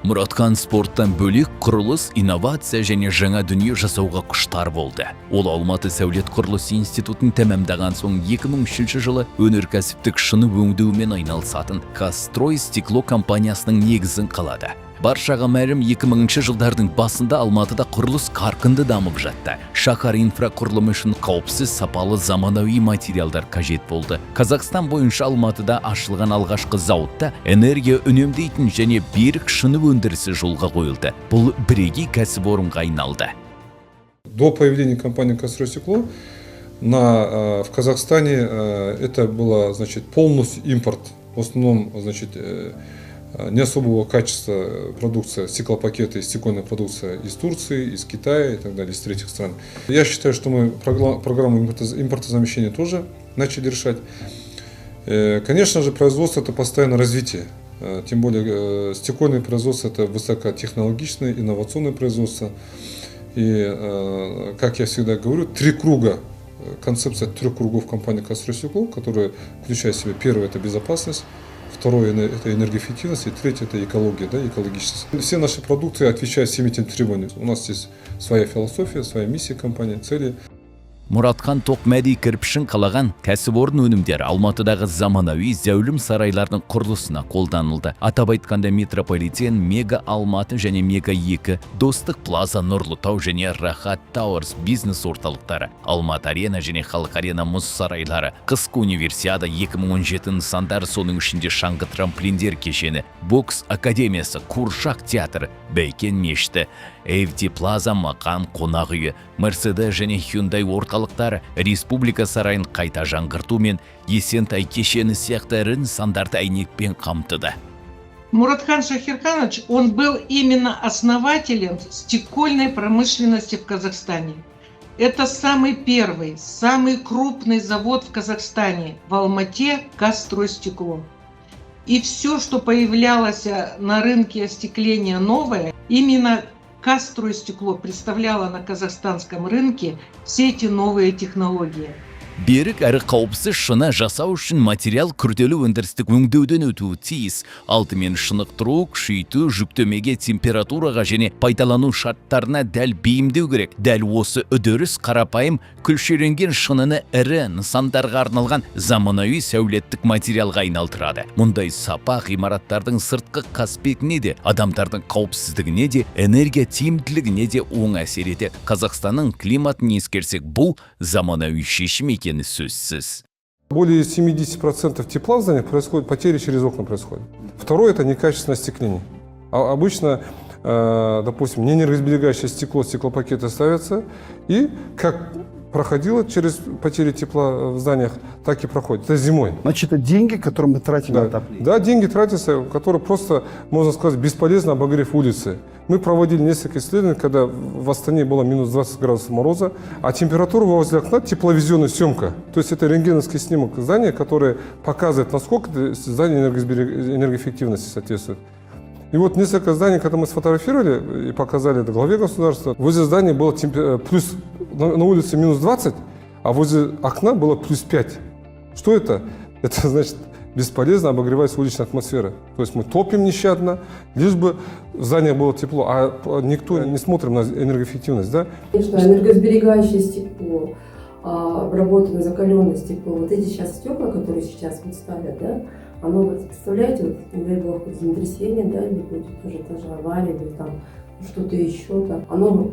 Мұратхан спорттан бөлек құрылыс, инновация және жаңа дүние жасауға құштар болды. Ол Алматы сәулет құрылыс институтын тәмамдаған соң 2003 жылы өнеркәсіптік шыны өңдеумен айналысатын Казстрой стекло компаниясының негізін қалады. Баршаға мәлім 2000 жылдардың басында Алматыда құрылыс қарқынды дамып жатты. Шаһар инфрақұрылымы үшін қауіпсіз, сапалы, заманауи материалдар қажет болды. Қазақстан бойынша Алматыда ашылған алғашқы зауытта энергия үнемдейтін және берік шыны өндірісі жолға қойылды. Бұл бірегей кәсіпорынға айналды. До появления компании «Казстрой стекло» в Казахстане это было, полностью импорт. В основном, не особого качества продукция, стеклопакеты и стекольная продукция из Турции, из Китая и так далее, из третьих стран. Я считаю, что мы программу импортозамещения тоже начали решать. Конечно же, производство – это постоянное развитие. Тем более стекольное производство – это высокотехнологичное, инновационное производство. И, как я всегда говорю, 3 круга. Концепция 3 кругов компании «Казстрой стекло», которая включает в себя: первое – это безопасность, второе – это энергоэффективность, и третье – это экология, экологичность. Все наши продукты отвечают всем этим требованиям. У нас есть своя философия, своя миссия компании, цели. Мұратхан Тоқмәди кірпішін қалаған кәсіпорын өнімдері Алматыдағы заманауи зәулім сарайлардың құрылысына қолданылды. Атап айтқанда метрополитен, Мега Алматы және Мега 2, Достық Плаза, Нұрлытау және Рахат Тауэрс бизнес орталықтары, Алматы арена және Халық арена мұз сарайлары, қысқы универсиада 2017 нысандары, соның ішінде шаңғы трамплиндер кешені, бокс академиясы, Қуыршақ театры, Бәйкен мешіті, Эвти Плаза, Мақам қонақ үйі, Мерседес және Hyundai орталықтары, Республика сарайын қайта жаңғырту мен Есентай кешені сияқты ірі нысандарды әйнекпен қамтыды. Муратхан Шахирханович, он был именно основателем стекольной промышленности в Казахстане. Это самый первый, самый крупный завод в Казахстане, в Алмате, «Казстрой стекло». И все, что появлялось на рынке остекления новое, именно «Казстрой стекло» представляло на казахстанском рынке все эти новые технологии. Берік әрі қауіпсіз шыны жасау үшін материал күрделі өндірістік өңдеуден өтуі тиіс. Алдымен шынықтыру, күшейту, жүктемеге, температураға және пайдалану шарттарына дәл бейімдеу керек. Дәл осы үдеріс қарапайым күлшеренген шыныны ірі нысандарға арналған заманауи сәулеттік материалға айналдырады. Мұндай сапа ғимараттардың сыртқы қасбетіне де, адамдардың қауіпсіздігіне де, энергия тиімділігіне де оң әсер етеді. Қазақстанның климатын ескерсек, бұл заманауи шешім екені сөзсіз. Более 70% тепла в зданиях происходит, потери через окна происходят. Второе – это некачественное остекление. Обычно, допустим, неэнергосберегающее стекло, стеклопакеты ставятся, и как проходило через потери тепла в зданиях, так и проходит. Это зимой. Значит, это деньги, которые мы тратим на отопление. Да, деньги тратятся, которые просто, можно сказать, бесполезно обогрев улицы. Мы проводили несколько исследований, когда в Астане было минус 20 градусов мороза, а температура возле окна – тепловизионная съемка. То есть это рентгеновский снимок здания, который показывает, насколько здание энергоэффективности соответствует. И вот несколько зданий, когда мы сфотографировали и показали это главе государства, возле здания было плюс, на улице минус 20, а возле окна было плюс 5. Что это? Это значит, бесполезно обогревается уличная атмосфера. То есть мы топим нещадно, лишь бы в зданиях было тепло, а никто не смотрит на энергоэффективность, да? Конечно, энергосберегающее стекло, обработанное закаленное стекло, вот эти сейчас стекла, которые сейчас вот ставят, да, оно, вот, представляете, вот, не дай бог, землетрясение, да, или будет тоже авария, или там что-то еще, там, оно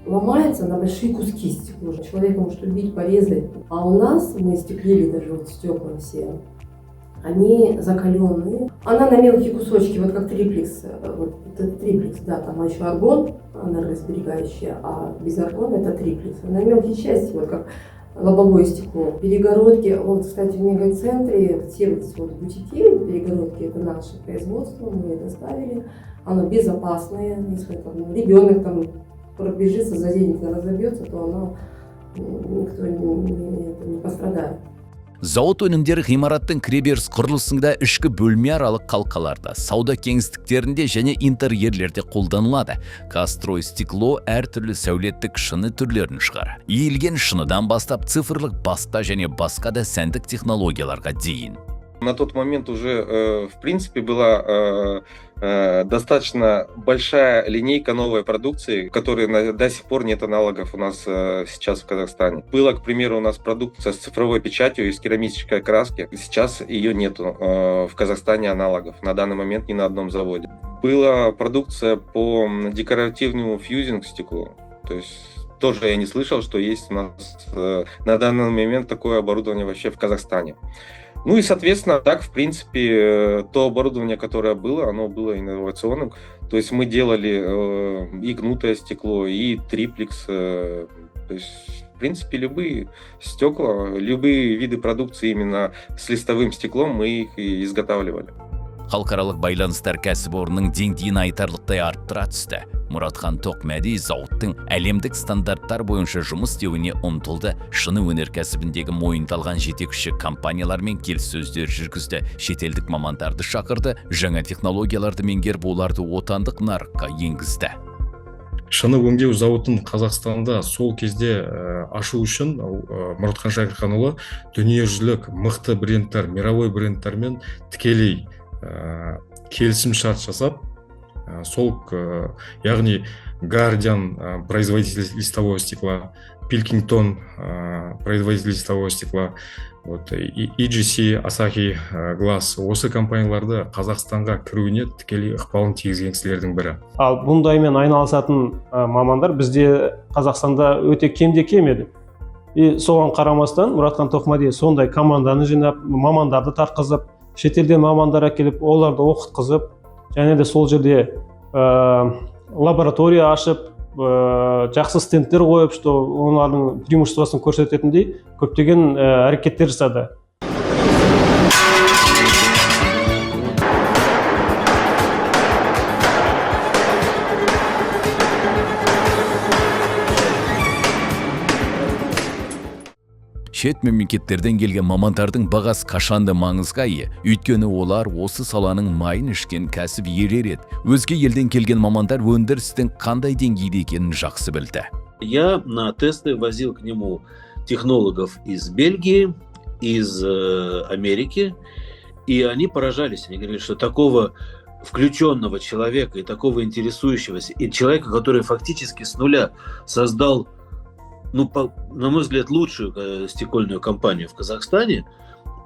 ломается на большие куски стекла. Человека может убить, порезать. А у нас, мы стеклили даже вот стекла все, они закаленные. Она на мелкие кусочки, вот как триплекс, вот это триплекс, да, там еще аргон энергосберегающий, а без аргона это триплекс. На мелкие части, вот как лобовое стекло. Перегородки, вот, кстати, в мегацентре, все вот бутики, перегородки, это наше производство, мы это ставили. Оно безопасное, если там, ребенок там пробежится, заденется, разобьется, то оно, никто не пострадает. Зауыт өнімдері ғимараттың кіреберіс құрылысында ішкі бөлме аралық қалқаларда, сауда кеңістіктерінде және интерьерлерде қолданылады. Казстрой стекло әртүрлі сәулеттік шыны түрлерін шығар. Иілген шыныдан бастап цифрлық баста және басқа да сәндік технологияларға дейін. На тот момент уже, в принципе, была достаточно большая линейка новой продукции, которой до сих пор нет аналогов у нас сейчас в Казахстане. Была, к примеру, у нас продукция с цифровой печатью из керамической краски. Сейчас ее нету в Казахстане аналогов. На данный момент ни на одном заводе. Была продукция по декоративному фьюзинг-стеклу. То есть тоже я не слышал, что есть у нас на данный момент такое оборудование вообще в Казахстане. Ну и, соответственно, так, в принципе, то оборудование, которое было, оно было инновационным. То есть мы делали и гнутое стекло, и триплекс. То есть, в принципе, любые стекла, любые виды продукции именно с листовым стеклом мы их и изготавливали. Халықаралық байланыстар кәсіпорынның деңгейін айтарлықтай арттыра түсті. Мұратхан Тоқмәди зауыттың әлемдік стандарттар бойынша жұмыс істеуіне ұмтылды. Шыны өнеркәсібіндегі мойындалған жетекші компаниялармен келіссөздер жүргізді. Шетелдік мамандарды шақырды, жаңа технологияларды меңгеріп оларды отандық нарыққа енгізді. Шыны өңдеу зауытын Қазақстанда сол кезде ашу үшін Мұратхан Шакирханұлы дүниежүзілік мықты брендтер, мировой брендтермен тікелей келісім шарт жасап, сол, яғни Guardian производитель листового стекла, Pilkington производитель листового стекла, EGC, Asahi Glass, осы компанияларды Қазақстанға кіруіне тікелей ықпалын тигізген кісілердің бірі. Ал бұндаймен айналысатын мамандар бізде Қазақстанда өте кемде кем еді. И соған қарамастан Мұратхан Тоқмәди сондай команданы жинап, мамандарды тартқызып, шетелден мамандар әкеліп, оларды оқытқызып, және де сол жерде лаборатория ашып, жақсы стендтер қойып, что олардың преимуществосын көрсететіндей көптеген әрекеттер жасады. Шет мемлекеттерден келген мамандардың бағасы қашанда маңызға ие. Өйткені олар осы саланың майын ішкен кәсіп иелері еді. Өзге елден келген мамандар өндірістің қандай деңгейде екенін жақсы білді. Я на тесты возил к нему технологов из Бельгии, из Америки, и они поражались. Они говорили, что такого включенного человека и такого интересующегося, и человека, который фактически с нуля создал, на мой взгляд, лучшую стекольную компанию в Казахстане,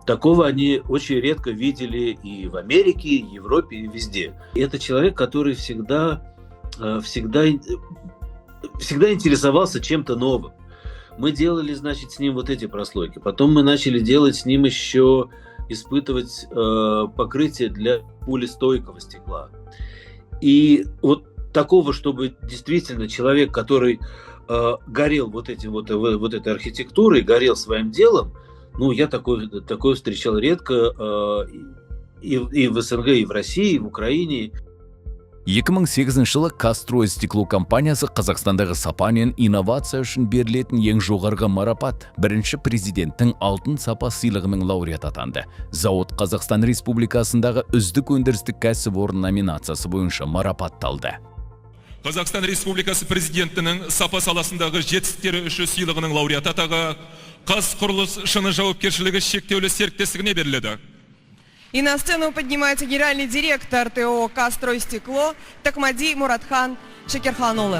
такого они очень редко видели и в Америке, и в Европе, и везде. И это человек, который всегда интересовался чем-то новым. Мы делали, значит, с ним вот эти прослойки. Потом мы начали делать с ним еще, испытывать покрытие для пулестойкого стекла. И вот такого, чтобы действительно человек, который горел вот этой архитектурой, горел своим делом, я такое встречал редко и в СНГ, и в России, и в Украине. 2008 жылы Казстрой стекло компаниясы Қазақстандағы сапа мен инновация үшін берілетін ең жоғарғы марапат бірінші президенттің алтын сапа сыйлығының лауреаты атанды. Зауыт Қазақстан Республикасындағы үздік өндірістік кәсіпорын номинациясы бойынша марапатталды. Қазақстан Республикасы президентінің сапа саласындағы жетістіктері үшін сыйлығының лауреаты атағы Қазқұрылыс шыны жауапкершілігі шектеулі серіктестігіне беріледі. И на сцену поднимается генеральный директор ТО «Казстройстекло» Тоқмәди Мұратхан Шакирханұлы.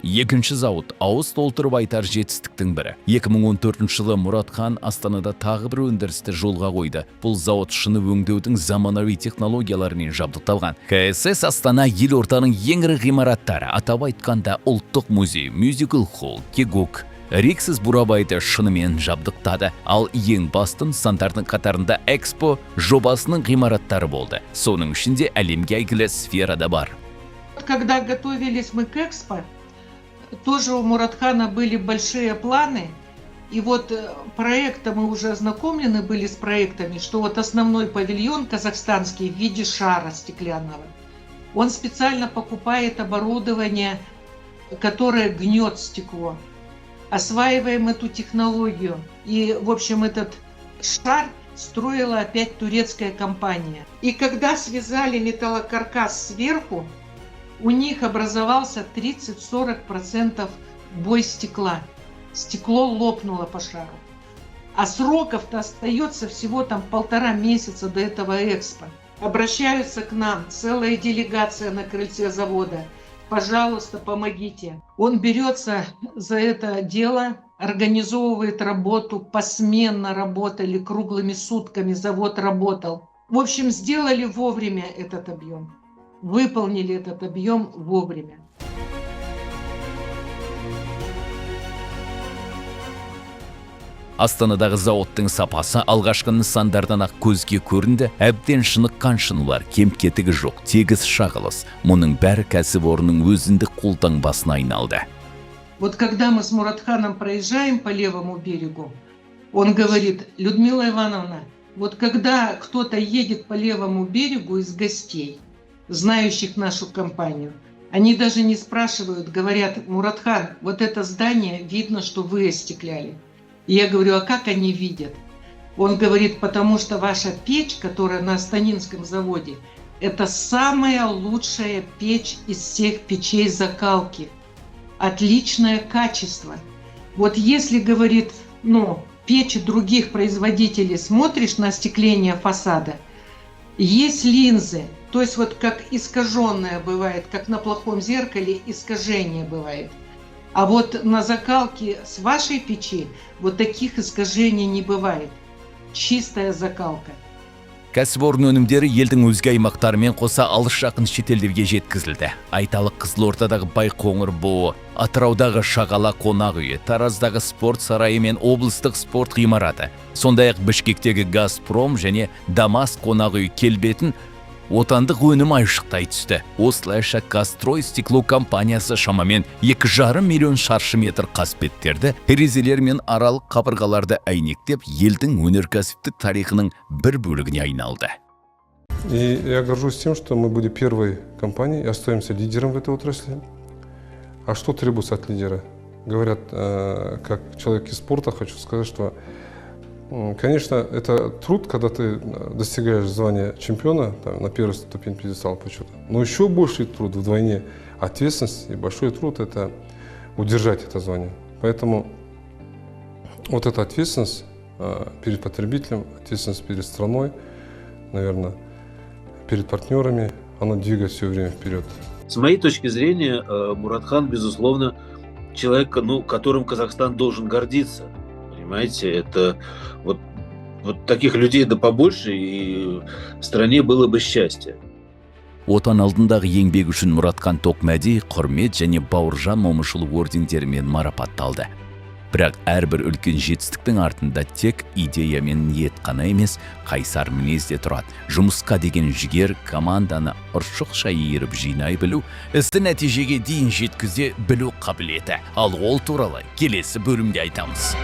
Екінші зауыт ауыз толтырып айтар жетістіктің бірі. 2014 жылы Мұратхан Астанада тағы бір өндірісті жолға қойды. Бұл зауыт шыны өңдеудің заманауи технологияларымен жабдықталған. КСС Астана елорданың ең ірі ғимараттары, атап айтқанда Ұлттық музей, Musical Hall, Кегок, Риксіз Бурабайды шынымен жабдықтады. Ал ең басты нысандардың қатарында Экспо жобасының ғимараттары болды. Соның ішінде әлемге әйгілі сфера да бар. Когда готовились мы к Экспо, тоже у Мұратхана были большие планы, и вот проекты, мы уже ознакомлены были с проектами, что вот основной павильон казахстанский в виде шара стеклянного, он специально покупает оборудование, которое гнет стекло. Осваиваем эту технологию, и, в общем, этот шар строила опять турецкая компания. И когда связали металлокаркас сверху, у них образовался 30-40% бой стекла. Стекло лопнуло по шару. А сроков-то остается всего там 1,5 месяца до этого экспо. Обращаются к нам, целая делегация на крыльце завода. Пожалуйста, помогите. Он берется за это дело, организовывает работу, посменно работали, круглыми сутками завод работал. В общем, сделали вовремя этот объем. Выполнили этот объем вовремя. Астанадағы зауыттың сапасы алғашқы нысандардан ақ көзге көрінді, әбден шыныққан шынылар, кем-кетігі жоқ, тегіс шағылыс. Мұның бәрі кәсіпорынның өзіндік қолтаңбасына айналды. Вот когда мы с Муратханом проезжаем по левому берегу, он говорит: Людмила Ивановна, вот когда кто-то едет по левому берегу из гостей, знающих нашу компанию, они даже не спрашивают, говорят: Муратхан, вот это здание видно, что вы остекляли. И я говорю: а как они видят? Он говорит: потому что ваша печь, которая на Астанинском заводе, это самая лучшая печь из всех печей закалки. Отличное качество. Вот если, говорит, печи других производителей, смотришь на остекление фасада, есть линзы, то есть вот как искаженное бывает, как на плохом зеркале искажение бывает. А вот на закалке с вашей печи вот таких искажений не бывает. Чистая закалка. Кәсіпорын өнімдері елдің өзге аймақтарымен қоса алыс жақын шетелдерге жеткізілді. Айталық Қызылордадағы Байқоңыр БО, Атыраудағы Шағала қонақ үйі, Тараздағы спорт сарайы мен облыстық спорт ғимараты, сондай-ақ Бішкектегі Газпром және Дамас қонақ үйі келбетін отандық өнім айшықтай түсті. Осылайша Казстрой стекло компаниясы шамамен 2,5 миллион шаршы метр қасбеттерді, терезелер мен аралық қабырғаларды әйнектеп, елдің өнеркәсіптік тарихының бір бөлігіне айналды. И я горжусь тем, что мы были первой компанией и остаемся лидером в этой отрасли. А что требуется от лидера? Говорят, как человек из спорта, хочу сказать, что, конечно, это труд, когда ты достигаешь звания чемпиона на первой ступени пьедестала почета. Но еще больший труд, вдвойне ответственность и большой труд – это удержать это звание. Поэтому вот эта ответственность перед потребителем, ответственность перед страной, наверное, перед партнерами, она двигает все время вперед. С моей точки зрения, Муратхан, безусловно, человек, которым Казахстан должен гордиться. Понимаете, это вот таких людей да побольше, и в стране было бы счастье. Отан алдындағы еңбек үшін Муратхан Тоқмәди құрмет және Бауыржан Момышұлы ордендерімен марапатталды. Бірақ әрбір үлкен жетістіктің артында тек идея мен ниет қана емес, қайсар мінезде тұрады. Жұмысқа деген жігер, команданы ұршықша иіріп жинай білу, істі нәтижеге дейін жеткізе білу қабілеті. Ал ол туралы келесі бөлімде айтамыз.